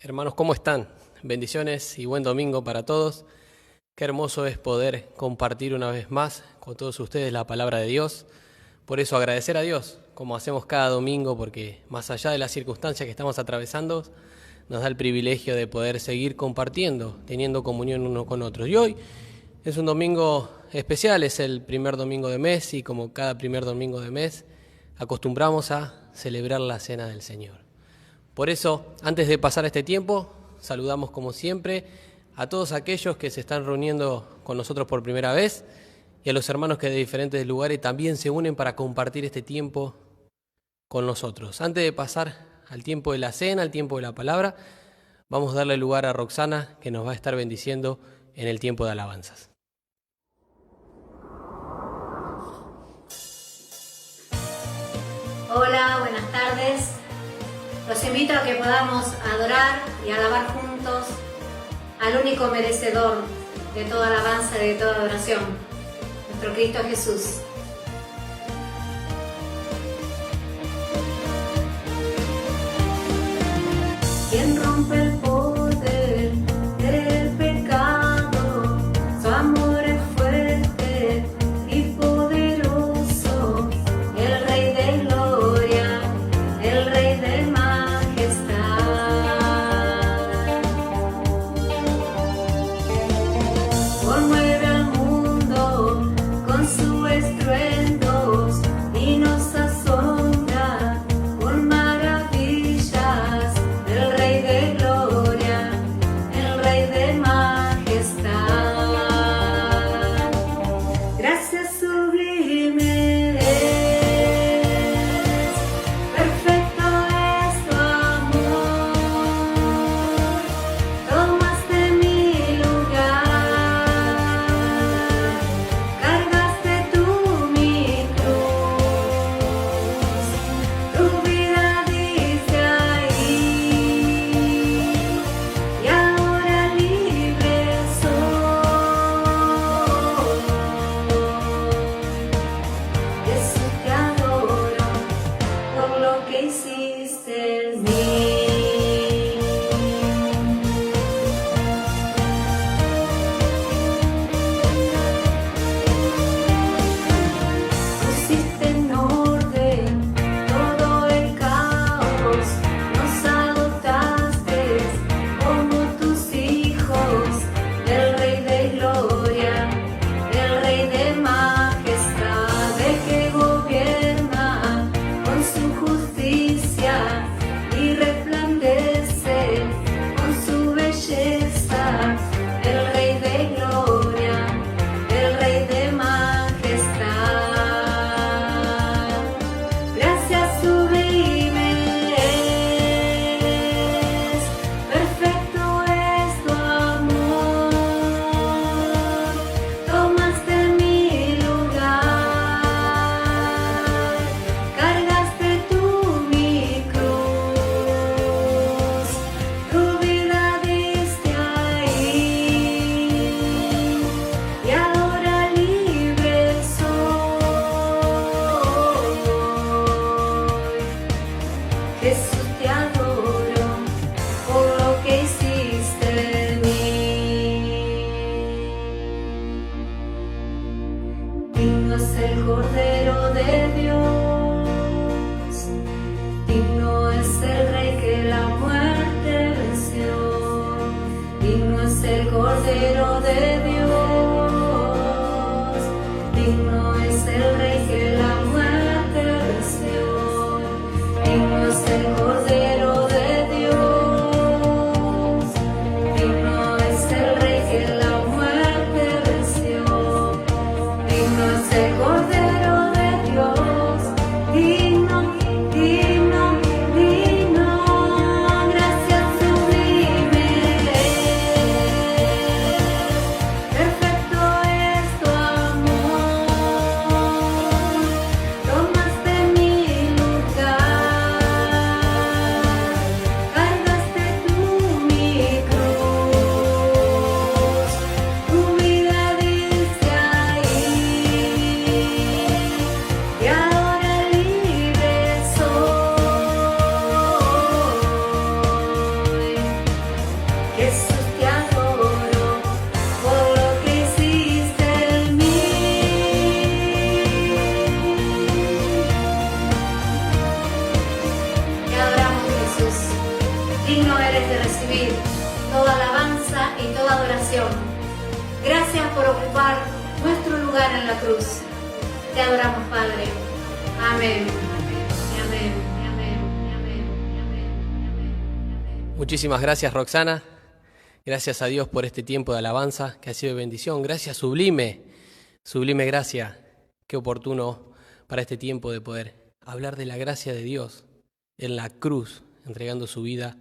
Hermanos, ¿cómo están? Bendiciones y buen domingo para todos. Qué hermoso es poder compartir una vez más con todos ustedes la palabra de Dios. Por eso agradecer a Dios, como hacemos cada domingo, porque más allá de las circunstancias que estamos atravesando, nos da el privilegio de poder seguir compartiendo, teniendo comunión uno con otros. Y hoy es un domingo especial, es el primer domingo de mes y como cada primer domingo de mes acostumbramos a celebrar la Cena del Señor. Por eso, antes de pasar este tiempo, saludamos como siempre a todos aquellos que se están reuniendo con nosotros por primera vez y a los hermanos que de diferentes lugares también se unen para compartir este tiempo con nosotros. Antes de pasar al tiempo de la cena, al tiempo de la palabra, vamos a darle lugar a Roxana, que nos va a estar bendiciendo en el tiempo de alabanzas. Hola, buenas tardes. Los invito a que podamos adorar y alabar juntos al único merecedor de toda alabanza y de toda adoración, nuestro Cristo Jesús. Quien rompe el poder del pecado, su amor es fuerte y poderoso, el Rey de gloria, el Rey de majestad. Conmueve al mundo con su estruendos y nos asombra con maravillas. El Rey de gloria, el Rey de majestad. Gracias sublime es, perfecto es tu amor. Tomaste mi lugar, cargaste tú mi cruz, tu vida diste ahí, y ahora libre soy. Jesús, te adoro por lo que hiciste en mí. Pusiste en orden todo el caos, nos adoptaste como tus hijos, el Rey de gloria, el Rey de majestad, el que gobierna con su justicia y resplandece con su belleza, el Rey de gloria, el Rey de majestad. Gracias sublime es, perfecto es tu amor. Tomaste mi lugar, cargaste tú mi cruz, tu vida diste ahí, y ahora libre soy. Jesús, te adoro por lo que hiciste en mí. Digno es el Cordero de Dios, digno es el Rey que la muerte venció, digno es el Cordero de Dios, digno es el Rey que la muerte venció, digno es el Cordero de Dios, digno es el Rey que la muerte venció, digno es el Cordero de Dios, digno, digno, digno. Gracias sublime es, digno eres de recibir toda alabanza y toda adoración. Gracias por ocupar nuestro lugar en la cruz. Te adoramos, Padre. Amén. Amén. Amén. Amén. Amén. Muchísimas gracias, Roxana. Gracias a Dios por este tiempo de alabanza que ha sido de bendición. Gracias, sublime gracia. Qué oportuno para este tiempo de poder hablar de la gracia de Dios en la cruz, entregando su vida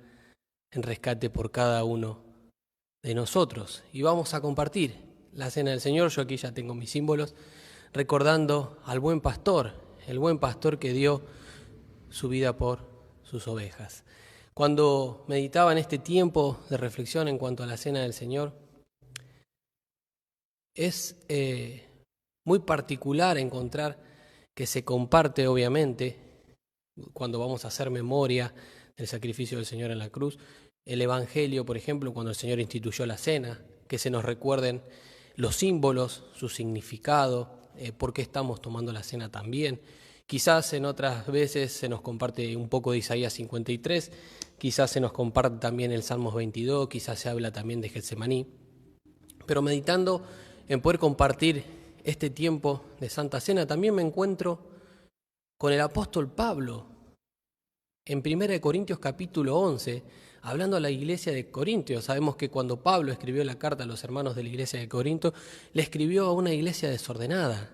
en rescate por cada uno de nosotros. Y vamos a compartir la cena del Señor. Yo aquí ya tengo mis símbolos, recordando al buen pastor, el buen pastor que dio su vida por sus ovejas. Cuando meditaba en este tiempo de reflexión en cuanto a la cena del Señor, es muy particular encontrar que se comparte, obviamente, cuando vamos a hacer memoria del sacrificio del Señor en la cruz, el Evangelio, por ejemplo, cuando el Señor instituyó la cena, que se nos recuerden los símbolos, su significado, por qué estamos tomando la cena también. Quizás en otras veces se nos comparte un poco de Isaías 53, quizás se nos comparte también el Salmos 22, quizás se habla también de Getsemaní. Pero meditando en poder compartir este tiempo de Santa Cena, también me encuentro con el apóstol Pablo en 1 Corintios capítulo 11, hablando a la iglesia de Corintios. Sabemos que cuando Pablo escribió la carta a los hermanos de la iglesia de Corinto, le escribió a una iglesia desordenada.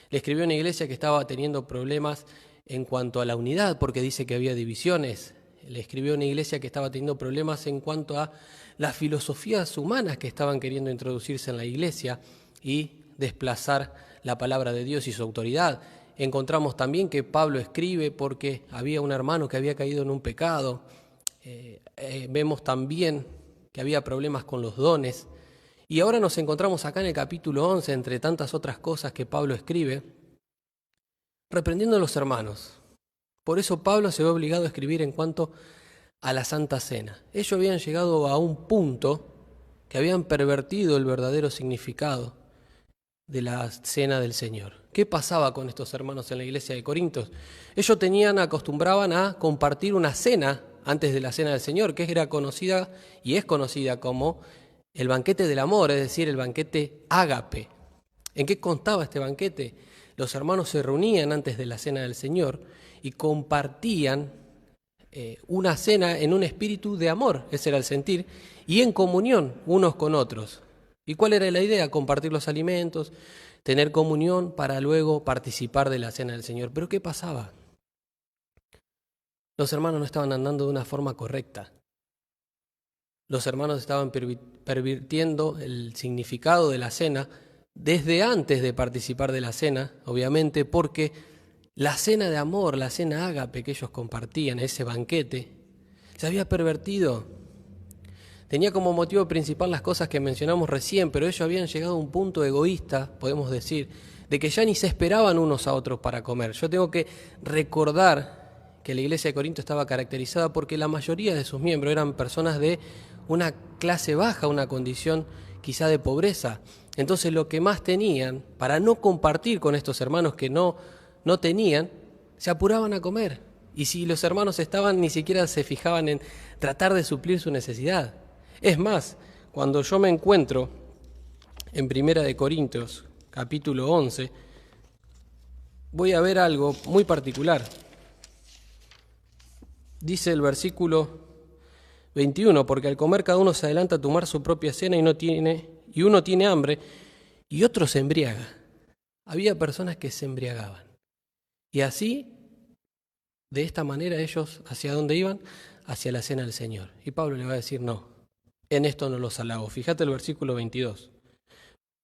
Le escribió a una iglesia que estaba teniendo problemas en cuanto a la unidad, porque dice que había divisiones. Le escribió a una iglesia que estaba teniendo problemas en cuanto a las filosofías humanas que estaban queriendo introducirse en la iglesia y desplazar la palabra de Dios y su autoridad. Encontramos también que Pablo escribe porque había un hermano que había caído en un pecado. Vemos también que había problemas con los dones. Y ahora nos encontramos acá en el capítulo 11, entre tantas otras cosas que Pablo escribe, reprendiendo a los hermanos. Por eso Pablo se ve obligado a escribir en cuanto a la Santa Cena. Ellos habían llegado a un punto que habían pervertido el verdadero significado de la Cena del Señor. ¿Qué pasaba con estos hermanos en la iglesia de Corintios? Ellos acostumbraban a compartir una cena antes de la Cena del Señor, que era conocida y es conocida como el banquete del amor, es decir, el banquete ágape. ¿En qué constaba este banquete? Los hermanos se reunían antes de la Cena del Señor y compartían una cena en un espíritu de amor, ese era el sentir, y en comunión unos con otros. ¿Y cuál era la idea? Compartir los alimentos, tener comunión para luego participar de la Cena del Señor. ¿Pero qué pasaba? Los hermanos no estaban andando de una forma correcta. Los hermanos estaban pervirtiendo el significado de la cena desde antes de participar de la cena, obviamente, porque la cena de amor, la cena ágape que ellos compartían, ese banquete, se había pervertido. Tenía como motivo principal las cosas que mencionamos recién, pero ellos habían llegado a un punto egoísta, podemos decir, de que ya ni se esperaban unos a otros para comer. Yo tengo que recordar que la iglesia de Corinto estaba caracterizada porque la mayoría de sus miembros eran personas de una clase baja, una condición quizá de pobreza. Entonces lo que más tenían, para no compartir con estos hermanos que no tenían, se apuraban a comer. Y si los hermanos estaban, ni siquiera se fijaban en tratar de suplir su necesidad. Es más, cuando yo me encuentro en 1 Corintios, capítulo 11, voy a ver algo muy particular. Dice el versículo 21, porque al comer cada uno se adelanta a tomar su propia cena y uno tiene hambre y otro se embriaga. Había personas que se embriagaban. Y así, de esta manera, ellos, ¿hacia dónde iban? Hacia la cena del Señor. Y Pablo le va a decir, no, en esto no los halago. Fíjate el versículo 22.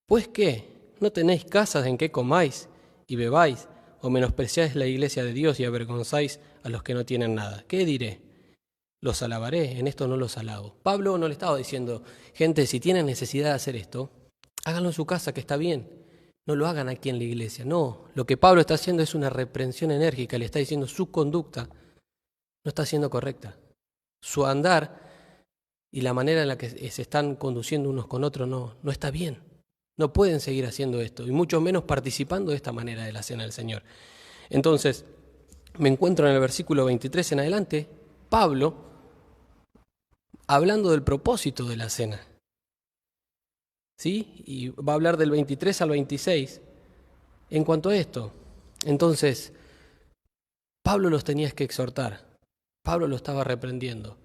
¿Pues qué? ¿No tenéis casas en que comáis y bebáis, o menospreciáis la iglesia de Dios y avergonzáis a los que no tienen nada? ¿Qué diré? Los alabaré, en esto no los halago. Pablo no le estaba diciendo, gente, si tienen necesidad de hacer esto, háganlo en su casa, que está bien. No lo hagan aquí en la iglesia. No, lo que Pablo está haciendo es una reprensión enérgica. Le está diciendo su conducta no está siendo correcta. Su andar y la manera en la que se están conduciendo unos con otros no está bien. No pueden seguir haciendo esto, y mucho menos participando de esta manera de la cena del Señor. Entonces, me encuentro en el versículo 23 en adelante, Pablo hablando del propósito de la cena. ¿Sí? Y va a hablar del 23 al 26 en cuanto a esto. Entonces, Pablo los tenía que exhortar. Pablo lo estaba reprendiendo.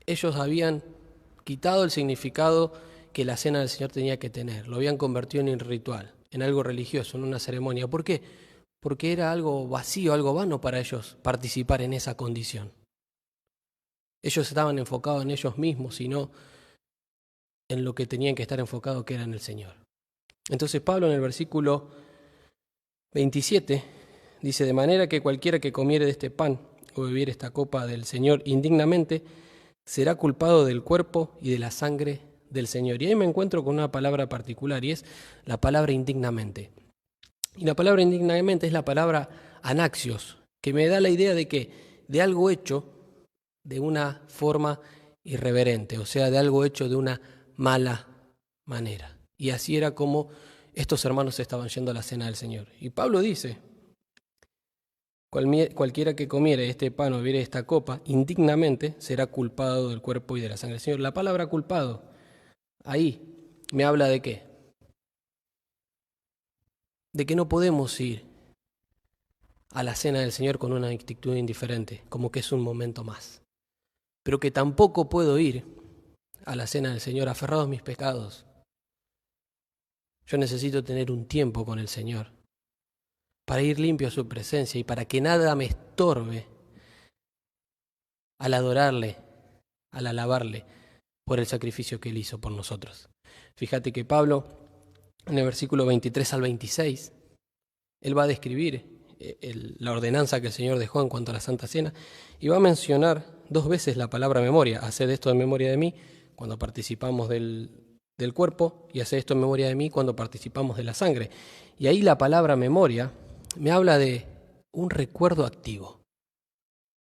Ellos habían quitado el significado que la cena del Señor tenía que tener. Lo habían convertido en un ritual, en algo religioso, en una ceremonia. ¿Por qué? Porque era algo vacío, algo vano para ellos participar en esa condición. Ellos estaban enfocados en ellos mismos y no en lo que tenían que estar enfocados, que era en el Señor. Entonces Pablo en el versículo 27 dice: de manera que cualquiera que comiere de este pan o bebiere esta copa del Señor indignamente, será culpado del cuerpo y de la sangre del Señor. Y ahí me encuentro con una palabra particular, y es la palabra indignamente. Y la palabra indignamente es la palabra anaxios, que me da la idea de que de algo hecho de una forma irreverente, o sea, de algo hecho de una mala manera. Y así era como estos hermanos estaban yendo a la cena del Señor. Y Pablo dice: cualquiera que comiere este pan o bebiere esta copa indignamente será culpado del cuerpo y de la sangre del Señor. La palabra culpado ahí me habla de qué? De que no podemos ir a la cena del Señor con una actitud indiferente, como que es un momento más. Pero que tampoco puedo ir a la cena del Señor aferrado a mis pecados. Yo necesito tener un tiempo con el Señor para ir limpio a su presencia y para que nada me estorbe al adorarle, al alabarle por el sacrificio que Él hizo por nosotros. Fíjate que Pablo, en el versículo 23 al 26, él va a describir la ordenanza que el Señor dejó en cuanto a la Santa Cena y va a mencionar 2 veces la palabra memoria. Haced esto en memoria de mí cuando participamos del cuerpo, y haced esto en memoria de mí cuando participamos de la sangre. Y ahí la palabra memoria me habla de un recuerdo activo,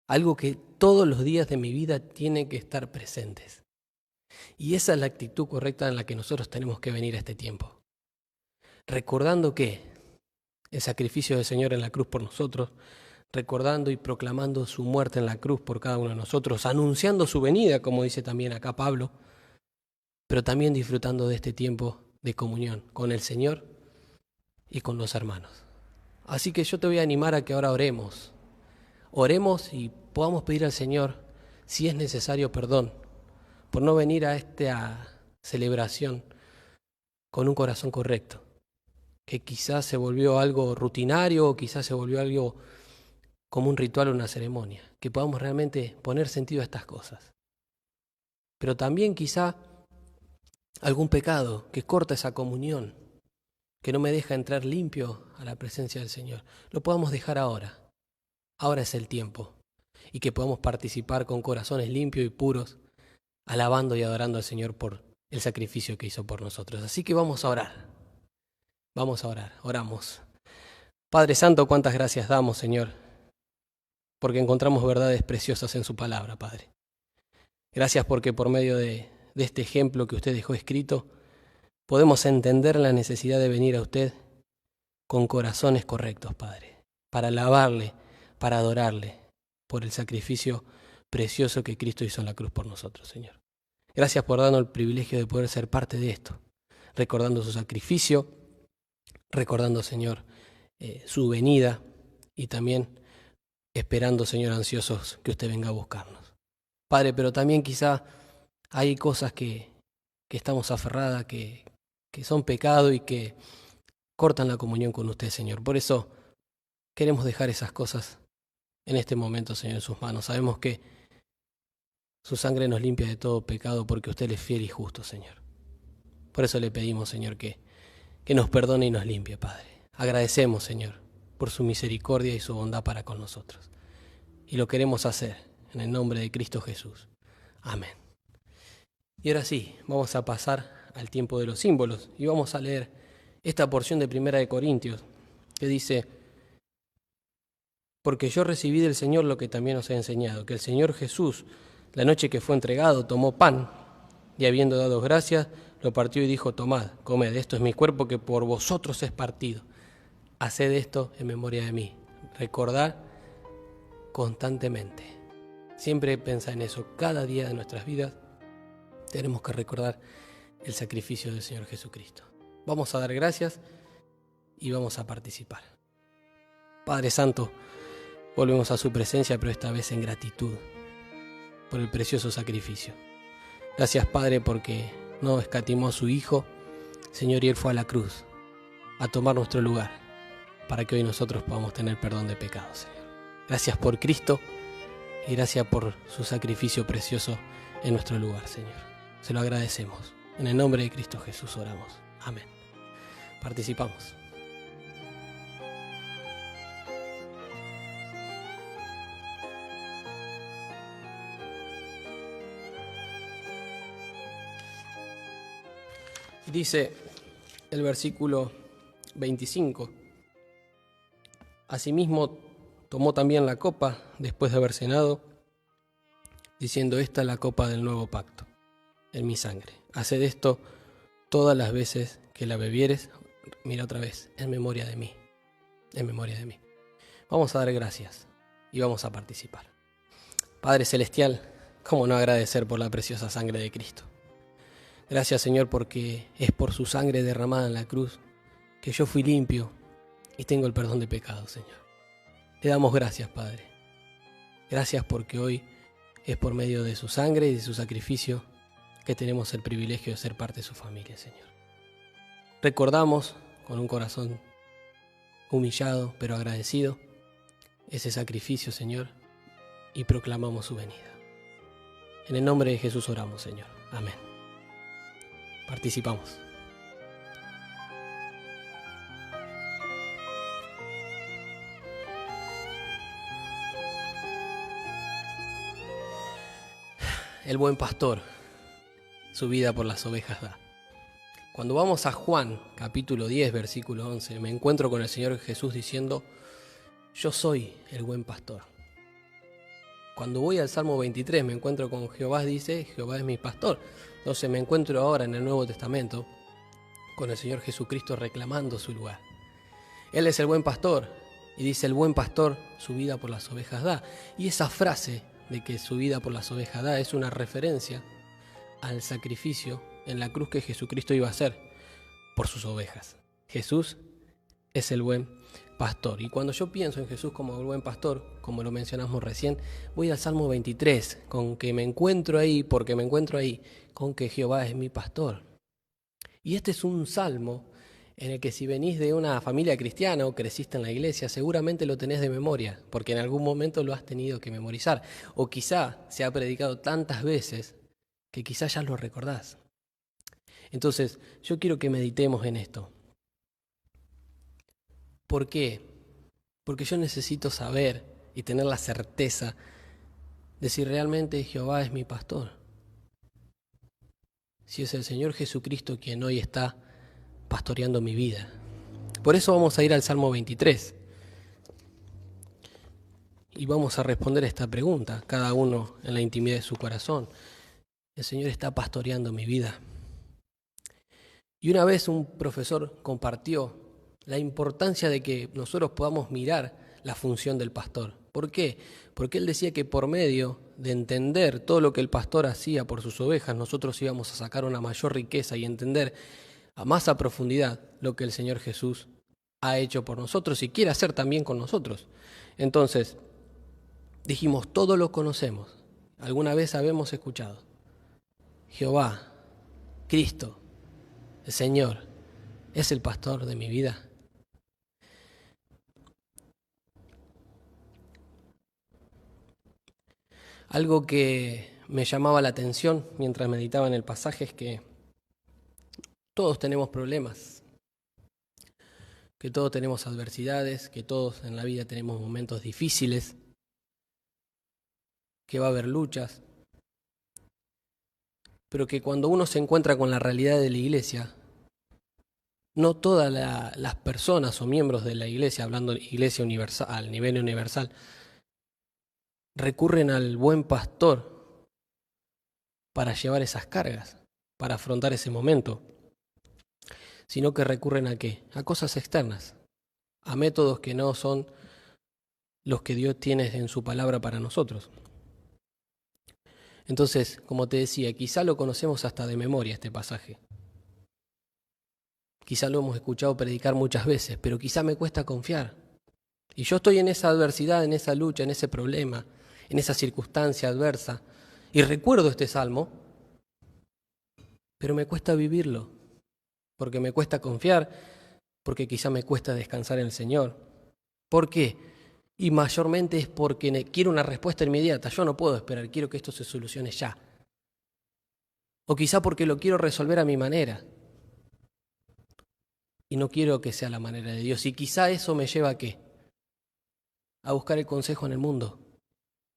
algo que todos los días de mi vida tiene que estar presentes. Y esa es la actitud correcta en la que nosotros tenemos que venir a este tiempo. Recordando que el sacrificio del Señor en la cruz por nosotros, recordando y proclamando su muerte en la cruz por cada uno de nosotros, anunciando su venida, como dice también acá Pablo, pero también disfrutando de este tiempo de comunión con el Señor y con los hermanos. Así que yo te voy a animar a que ahora oremos. Oremos y podamos pedir al Señor, si es necesario, perdón por no venir a esta celebración con un corazón correcto, que quizás se volvió algo rutinario o quizás se volvió algo como un ritual o una ceremonia, que podamos realmente poner sentido a estas cosas. Pero también quizá algún pecado que corta esa comunión, que no me deja entrar limpio a la presencia del Señor, lo podamos dejar ahora. Ahora es el tiempo. Y que podamos participar con corazones limpios y puros, alabando y adorando al Señor por el sacrificio que hizo por nosotros. Así que vamos a orar. Vamos a orar. Oramos. Padre Santo, cuántas gracias damos, Señor, porque encontramos verdades preciosas en su palabra, Padre. Gracias porque por medio de este ejemplo que usted dejó escrito, podemos entender la necesidad de venir a usted con corazones correctos, Padre, para alabarle, para adorarle por el sacrificio precioso que Cristo hizo en la cruz por nosotros, Señor. Gracias por darnos el privilegio de poder ser parte de esto, recordando su sacrificio, recordando, Señor, su venida y también esperando, Señor, ansiosos que usted venga a buscarnos. Padre, pero también quizá hay cosas que estamos aferradas, que son pecado y que cortan la comunión con usted, Señor. Por eso queremos dejar esas cosas en este momento, Señor, en sus manos. Sabemos que su sangre nos limpia de todo pecado porque usted es fiel y justo, Señor. Por eso le pedimos, Señor, que nos perdone y nos limpie, Padre. Agradecemos, Señor, por su misericordia y su bondad para con nosotros. Y lo queremos hacer en el nombre de Cristo Jesús. Amén. Y ahora sí, vamos a pasar al tiempo de los símbolos y vamos a leer esta porción de 1 Corintios que dice: porque yo recibí del Señor lo que también os he enseñado, que el Señor Jesús, la noche que fue entregado, tomó pan y habiendo dado gracias, lo partió y dijo: tomad, comed, esto es mi cuerpo que por vosotros es partido. Haced esto en memoria de mí. Recordad constantemente. Siempre piensa en eso. Cada día de nuestras vidas tenemos que recordar el sacrificio del Señor Jesucristo. Vamos a dar gracias y vamos a participar. Padre Santo, volvemos a su presencia, pero esta vez en gratitud por el precioso sacrificio. Gracias, Padre, porque no escatimó a su Hijo, Señor, y Él fue a la cruz a tomar nuestro lugar para que hoy nosotros podamos tener perdón de pecados, Señor. Gracias por Cristo y gracias por su sacrificio precioso en nuestro lugar, Señor. Se lo agradecemos. En el nombre de Cristo Jesús oramos. Amén. Participamos. Dice el versículo 25: Asimismo tomó también la copa después de haber cenado, diciendo: esta es la copa del nuevo pacto, en mi sangre. Haced esto todas las veces que la bebieres, mira otra vez, en memoria de mí, en memoria de mí. Vamos a dar gracias y vamos a participar. Padre Celestial, ¿cómo no agradecer por la preciosa sangre de Cristo? Gracias, Señor, porque es por su sangre derramada en la cruz que yo fui limpio y tengo el perdón de pecados, Señor. Te damos gracias, Padre. Gracias porque hoy es por medio de su sangre y de su sacrificio que tenemos el privilegio de ser parte de su familia, Señor. Recordamos con un corazón humillado pero agradecido ese sacrificio, Señor, y proclamamos su venida. En el nombre de Jesús oramos, Señor. Amén. Participamos. El buen pastor su vida por las ovejas da. Cuando vamos a Juan, capítulo 10, versículo 11, me encuentro con el Señor Jesús diciendo: yo soy el buen pastor. Cuando voy al Salmo 23 me encuentro con Jehová, dice: Jehová es mi pastor. Entonces me encuentro ahora en el Nuevo Testamento con el Señor Jesucristo reclamando su lugar. Él es el buen pastor y dice: el buen pastor su vida por las ovejas da. Y esa frase de que su vida por las ovejas da es una referencia al sacrificio en la cruz que Jesucristo iba a hacer por sus ovejas. Jesús es el buen pastor. Y cuando yo pienso en Jesús como el buen pastor, como lo mencionamos recién, voy al Salmo 23, con que me encuentro ahí, porque me encuentro ahí, con que Jehová es mi pastor. Y este es un salmo en el que si venís de una familia cristiana o creciste en la iglesia, seguramente lo tenés de memoria, porque en algún momento lo has tenido que memorizar. O quizá se ha predicado tantas veces que quizá ya lo recordás. Entonces, yo quiero que meditemos en esto. ¿Por qué? Porque yo necesito saber y tener la certeza de si realmente Jehová es mi pastor. Si es el Señor Jesucristo quien hoy está pastoreando mi vida. Por eso vamos a ir al Salmo 23. Y vamos a responder esta pregunta, cada uno en la intimidad de su corazón. El Señor está pastoreando mi vida. Y una vez un profesor compartió la importancia de que nosotros podamos mirar la función del pastor. ¿Por qué? Porque él decía que por medio de entender todo lo que el pastor hacía por sus ovejas, nosotros íbamos a sacar una mayor riqueza y entender a más a profundidad lo que el Señor Jesús ha hecho por nosotros y quiere hacer también con nosotros. Entonces, dijimos, todo lo conocemos, alguna vez habemos escuchado. Jehová, Cristo, el Señor, ¿es el pastor de mi vida? Algo que me llamaba la atención mientras meditaba en el pasaje es que todos tenemos problemas, que todos tenemos adversidades, que todos en la vida tenemos momentos difíciles, que va a haber luchas, pero que cuando uno se encuentra con la realidad de la iglesia, no todas las personas o miembros de la iglesia, hablando de iglesia universal, al nivel universal, recurren al buen pastor para llevar esas cargas, para afrontar ese momento, sino que recurren ¿a qué? A cosas externas, a métodos que no son los que Dios tiene en su palabra para nosotros. Entonces, como te decía, quizá lo conocemos hasta de memoria este pasaje. Quizá lo hemos escuchado predicar muchas veces, pero quizá me cuesta confiar. Y yo estoy en esa adversidad, en esa lucha, en ese problema, en esa circunstancia adversa. Y recuerdo este salmo, pero me cuesta vivirlo, porque me cuesta confiar, porque quizá me cuesta descansar en el Señor. ¿Por qué? Y mayormente es porque quiero una respuesta inmediata. Yo no puedo esperar, quiero que esto se solucione ya. O quizá porque lo quiero resolver a mi manera. Y no quiero que sea la manera de Dios. Y quizá eso me lleva ¿a qué? A buscar el consejo en el mundo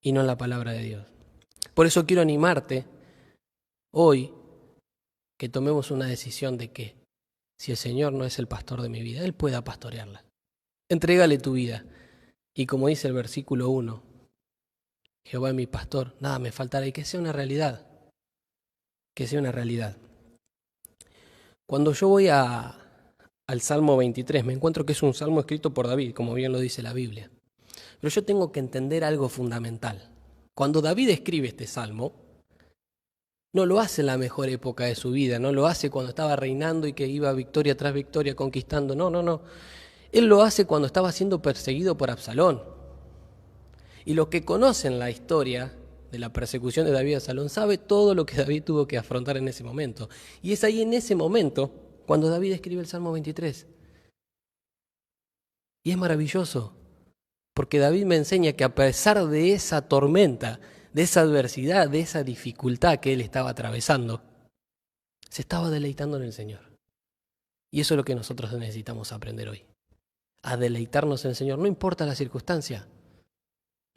y no en la palabra de Dios. Por eso quiero animarte hoy que tomemos una decisión de que si el Señor no es el pastor de mi vida, Él pueda pastorearla. Entrégale tu vida. Y como dice el versículo 1, Jehová es mi pastor, nada me faltará, y que sea una realidad. Que sea una realidad. Cuando yo voy al Salmo 23, me encuentro que es un salmo escrito por David, como bien lo dice la Biblia. Pero yo tengo que entender algo fundamental. Cuando David escribe este salmo, no lo hace en la mejor época de su vida, no lo hace cuando estaba reinando y que iba victoria tras victoria conquistando, no. Él lo hace cuando estaba siendo perseguido por Absalón. Y los que conocen la historia de la persecución de David a Absalón sabe todo lo que David tuvo que afrontar en ese momento. Y es ahí en ese momento cuando David escribe el Salmo 23. Y es maravilloso, porque David me enseña que a pesar de esa tormenta, de esa adversidad, de esa dificultad que él estaba atravesando, se estaba deleitando en el Señor. Y eso es lo que nosotros necesitamos aprender hoy. A deleitarnos en el Señor, no importa la circunstancia,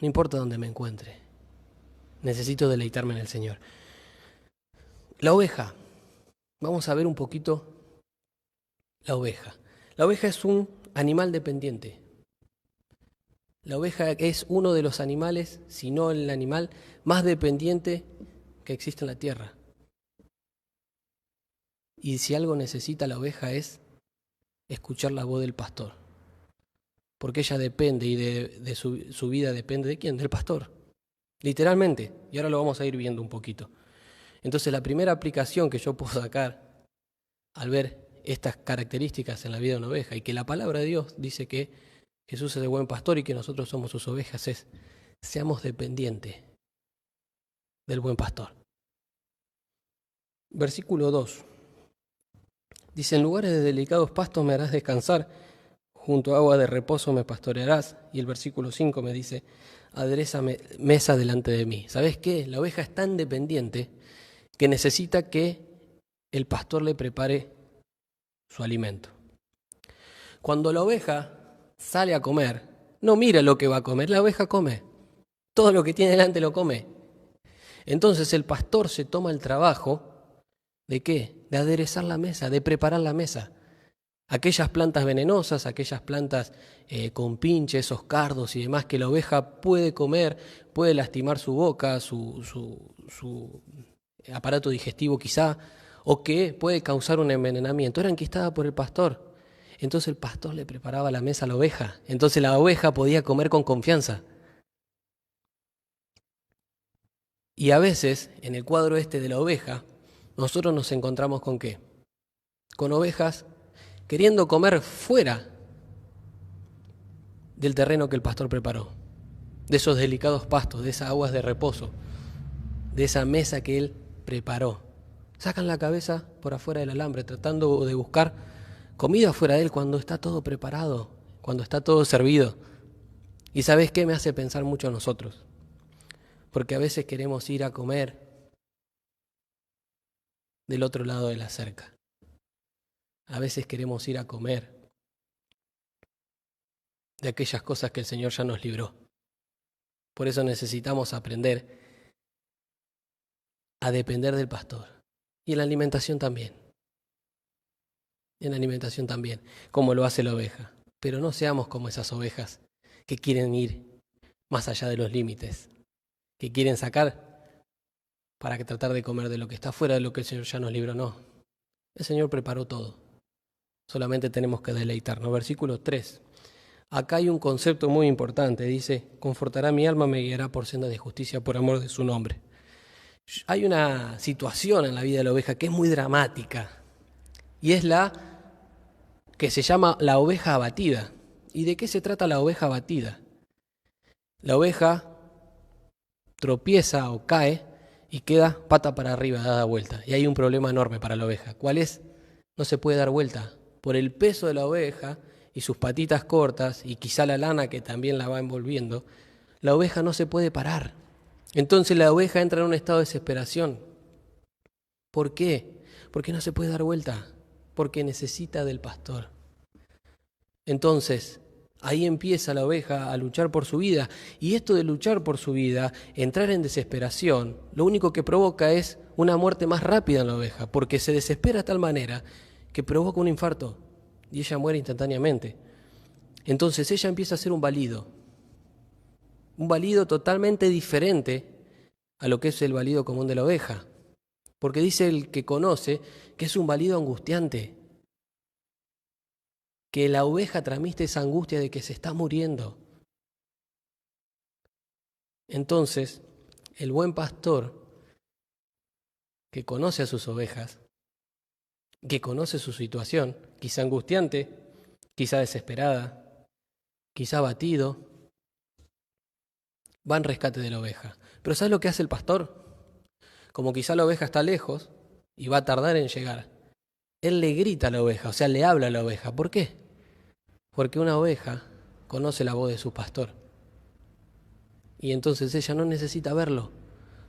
no importa dónde me encuentre. Necesito deleitarme en el Señor. La oveja. Vamos a ver un poquito la oveja. La oveja es un animal dependiente. La oveja es uno de los animales, si no el animal más dependiente que existe en la tierra. Y si algo necesita la oveja es escuchar la voz del pastor. Porque ella depende y de su vida depende ¿de quién? Del pastor. Literalmente. Y ahora lo vamos a ir viendo un poquito. Entonces la primera aplicación que yo puedo sacar al ver estas características en la vida de una oveja y que la palabra de Dios dice que Jesús es el buen pastor y que nosotros somos sus ovejas es seamos dependientes del buen pastor. Versículo 2. Dice, en lugares de delicados pastos me harás descansar, junto a agua de reposo me pastorearás. Y el versículo 5 me dice, aderezame mesa delante de mí. ¿Sabes qué? La oveja es tan dependiente que necesita que el pastor le prepare su alimento. Cuando la oveja sale a comer, no mira lo que va a comer, la oveja come. Todo lo que tiene delante lo come. Entonces el pastor se toma el trabajo ¿de qué? De aderezar la mesa, de preparar la mesa. Aquellas plantas venenosas, aquellas plantas con pinches, esos cardos y demás que la oveja puede comer, puede lastimar su boca, su aparato digestivo quizá, o que puede causar un envenenamiento, era enquistada por el pastor. Entonces el pastor le preparaba la mesa a la oveja. Entonces la oveja podía comer con confianza. Y a veces, en el cuadro este de la oveja, nosotros nos encontramos con ¿qué? Con ovejas queriendo comer fuera del terreno que el pastor preparó, de esos delicados pastos, de esas aguas de reposo, de esa mesa que él preparó. Sacan la cabeza por afuera del alambre tratando de buscar comida fuera de él cuando está todo preparado, cuando está todo servido. ¿Y sabes qué? Me hace pensar mucho a nosotros. Porque a veces queremos ir a comer del otro lado de la cerca. A veces queremos ir a comer de aquellas cosas que el Señor ya nos libró. Por eso necesitamos aprender a depender del pastor. Y en la alimentación también. En la alimentación también, como lo hace la oveja. Pero no seamos como esas ovejas que quieren ir más allá de los límites, que quieren sacar para tratar de comer de lo que está fuera de lo que el Señor ya nos libró. No, el Señor preparó todo. Solamente tenemos que deleitarnos. Versículo 3. Acá hay un concepto muy importante. Dice, confortará mi alma, me guiará por senda de justicia por amor de su nombre. Hay una situación en la vida de la oveja que es muy dramática y es la que se llama la oveja abatida. ¿Y de qué se trata la oveja abatida? La oveja tropieza o cae y queda pata para arriba, dada vuelta. Y hay un problema enorme para la oveja. ¿Cuál es? No se puede dar vuelta. Por el peso de la oveja y sus patitas cortas y quizá la lana que también la va envolviendo, la oveja no se puede parar. Entonces la oveja entra en un estado de desesperación. ¿Por qué? Porque no se puede dar vuelta. Porque necesita del pastor. Entonces, ahí empieza la oveja a luchar por su vida. Y esto de luchar por su vida, entrar en desesperación, lo único que provoca es una muerte más rápida en la oveja, porque se desespera de tal manera que provoca un infarto y ella muere instantáneamente. Entonces ella empieza a hacer un balido totalmente diferente a lo que es el balido común de la oveja, porque dice el que conoce que es un balido angustiante, que la oveja transmite esa angustia de que se está muriendo. Entonces, el buen pastor que conoce a sus ovejas, que conoce su situación, quizá angustiante, quizá desesperada, quizá abatido, va en rescate de la oveja. Pero ¿sabes lo que hace el pastor? Como quizá la oveja está lejos y va a tardar en llegar, él le grita a la oveja, o sea, le habla a la oveja. ¿Por qué? Porque una oveja conoce la voz de su pastor. Y entonces ella no necesita verlo,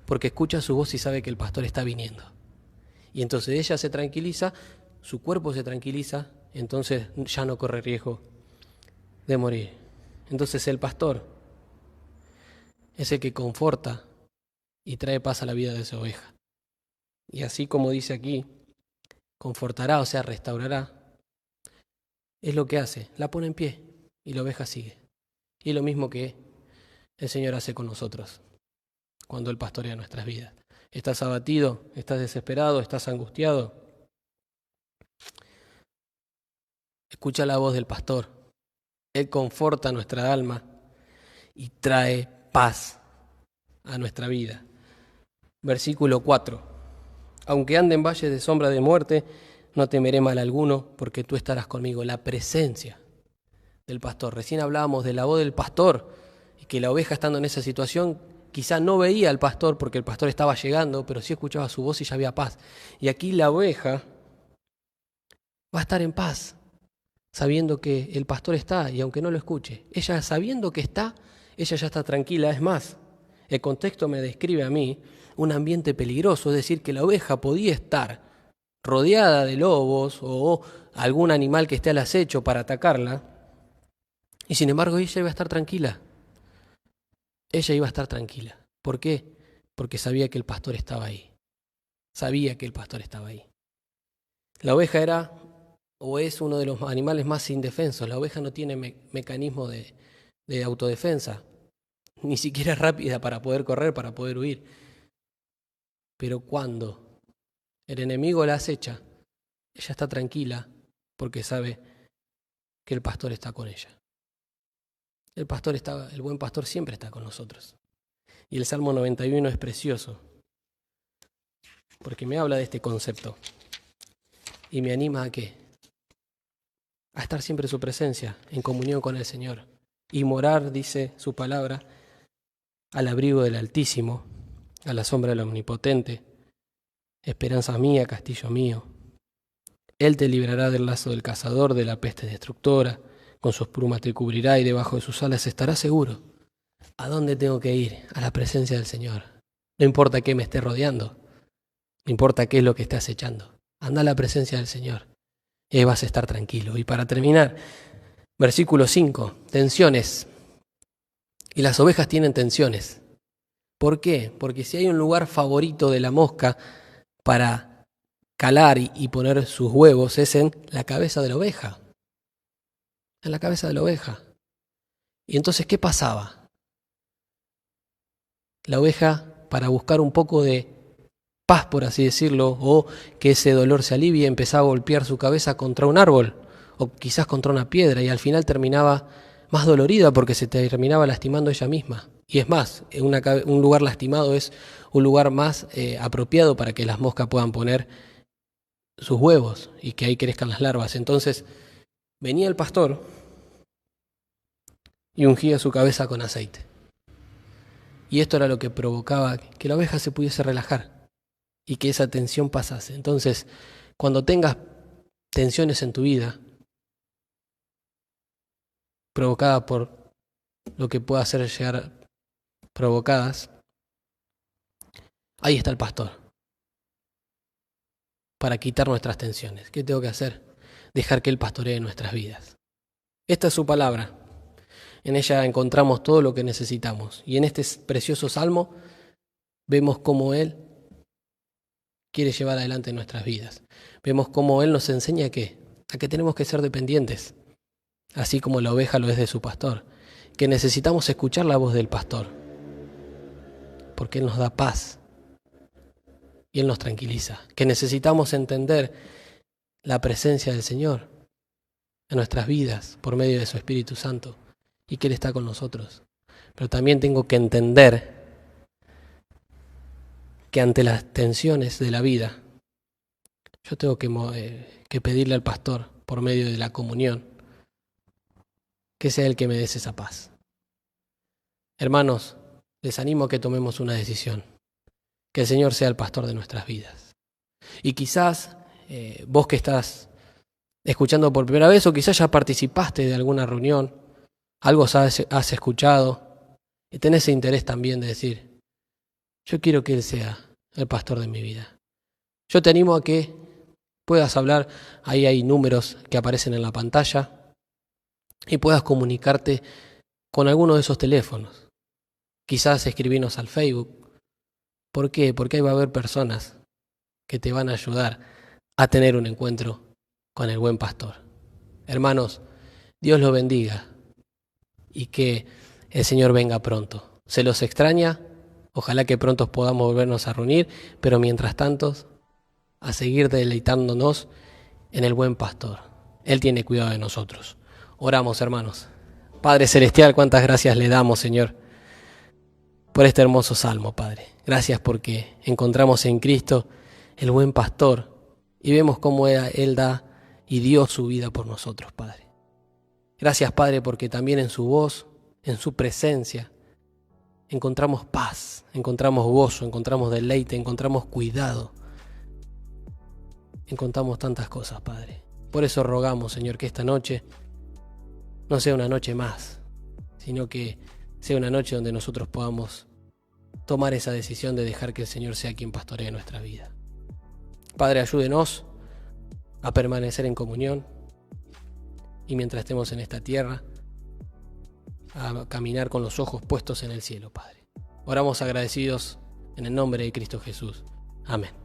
porque escucha su voz y sabe que el pastor está viniendo. Y entonces ella se tranquiliza, su cuerpo se tranquiliza, entonces ya no corre riesgo de morir. Entonces el pastor es el que conforta y trae paz a la vida de su oveja. Y así como dice aquí, confortará, o sea, restaurará, es lo que hace, la pone en pie y la oveja sigue. Y es lo mismo que el Señor hace con nosotros cuando Él pastorea nuestras vidas. ¿Estás abatido? ¿Estás desesperado? ¿Estás angustiado? Escucha la voz del pastor. Él conforta nuestra alma y trae paz a nuestra vida. Versículo 4. Aunque ande en valles de sombra de muerte, no temeré mal alguno, porque tú estarás conmigo. La presencia del pastor. Recién hablábamos de la voz del pastor y que la oveja estando en esa situación quizá no veía al pastor porque el pastor estaba llegando, pero sí escuchaba su voz y ya había paz. Y aquí la oveja va a estar en paz, sabiendo que el pastor está y aunque no lo escuche, ella sabiendo que está, ella ya está tranquila. Es más, el contexto me describe a mí un ambiente peligroso, es decir, que la oveja podía estar rodeada de lobos o algún animal que esté al acecho para atacarla, y sin embargo ella iba a estar tranquila. Ella iba a estar tranquila. ¿Por qué? Porque sabía que el pastor estaba ahí. Sabía que el pastor estaba ahí. La oveja era o es uno de los animales más indefensos. La oveja no tiene mecanismo de autodefensa. Ni siquiera es rápida para poder correr, para poder huir. Pero cuando el enemigo la acecha, ella está tranquila porque sabe que el pastor está con ella. El buen pastor siempre está con nosotros. Y el Salmo 91 es precioso, porque me habla de este concepto y me anima ¿a qué? A estar siempre en su presencia, en comunión con el Señor, y morar, dice su palabra, al abrigo del Altísimo, a la sombra del Omnipotente. Esperanza mía, castillo mío. Él te librará del lazo del cazador, de la peste destructora. Con sus plumas te cubrirá y debajo de sus alas estarás seguro. ¿A dónde tengo que ir? A la presencia del Señor. No importa qué me esté rodeando. No importa qué es lo que esté acechando. Anda a la presencia del Señor. Y ahí vas a estar tranquilo. Y para terminar, versículo 5. Tensiones. Y las ovejas tienen tensiones. ¿Por qué? Porque si hay un lugar favorito de la mosca para calar y poner sus huevos es en la cabeza de la oveja. En la cabeza de la oveja. Y entonces, ¿qué pasaba? La oveja, para buscar un poco de paz, por así decirlo, o que ese dolor se alivie, empezaba a golpear su cabeza contra un árbol, o quizás contra una piedra, y al final terminaba más dolorida porque se terminaba lastimando ella misma. Y es más, un lugar lastimado es un lugar más apropiado para que las moscas puedan poner sus huevos y que ahí crezcan las larvas. Entonces venía el pastor y ungía su cabeza con aceite. Y esto era lo que provocaba que la oveja se pudiese relajar y que esa tensión pasase. Entonces, cuando tengas tensiones en tu vida, provocadas por lo que pueda hacer llegar provocadas, ahí está el pastor para quitar nuestras tensiones. ¿Qué tengo que hacer? Dejar que Él pastoree nuestras vidas. Esta es su palabra. En ella encontramos todo lo que necesitamos. Y en este precioso salmo vemos cómo Él quiere llevar adelante nuestras vidas. Vemos cómo Él nos enseña a que tenemos que ser dependientes, así como la oveja lo es de su pastor, que necesitamos escuchar la voz del pastor, porque Él nos da paz y Él nos tranquiliza, que necesitamos entender la presencia del Señor en nuestras vidas por medio de su Espíritu Santo y que Él está con nosotros. Pero también tengo que entender que ante las tensiones de la vida, yo tengo que pedirle al pastor por medio de la comunión que sea Él que me des esa paz. Hermanos, les animo a que tomemos una decisión, que el Señor sea el pastor de nuestras vidas. Y quizás vos que estás escuchando por primera vez o quizás ya participaste de alguna reunión, algo has escuchado y tenés ese interés también de decir, yo quiero que Él sea el pastor de mi vida. Yo te animo a que puedas hablar, ahí hay números que aparecen en la pantalla y puedas comunicarte con alguno de esos teléfonos. Quizás escribirnos al Facebook. ¿Por qué? Porque ahí va a haber personas que te van a ayudar a tener un encuentro con el buen pastor. Hermanos, Dios los bendiga y que el Señor venga pronto. Se los extraña, ojalá que pronto podamos volvernos a reunir, pero mientras tanto, a seguir deleitándonos en el buen pastor. Él tiene cuidado de nosotros. Oramos, hermanos. Padre Celestial, cuántas gracias le damos, Señor, por este hermoso salmo, Padre. Gracias porque encontramos en Cristo el buen pastor y vemos cómo Él da y dio su vida por nosotros, Padre. Gracias, Padre, porque también en su voz, en su presencia, encontramos paz, encontramos gozo, encontramos deleite, encontramos cuidado. Encontramos tantas cosas, Padre. Por eso rogamos, Señor, que esta noche no sea una noche más, sino que sea una noche donde nosotros podamos tomar esa decisión de dejar que el Señor sea quien pastoree nuestra vida. Padre, ayúdenos a permanecer en comunión y mientras estemos en esta tierra, a caminar con los ojos puestos en el cielo, Padre. Oramos agradecidos en el nombre de Cristo Jesús. Amén.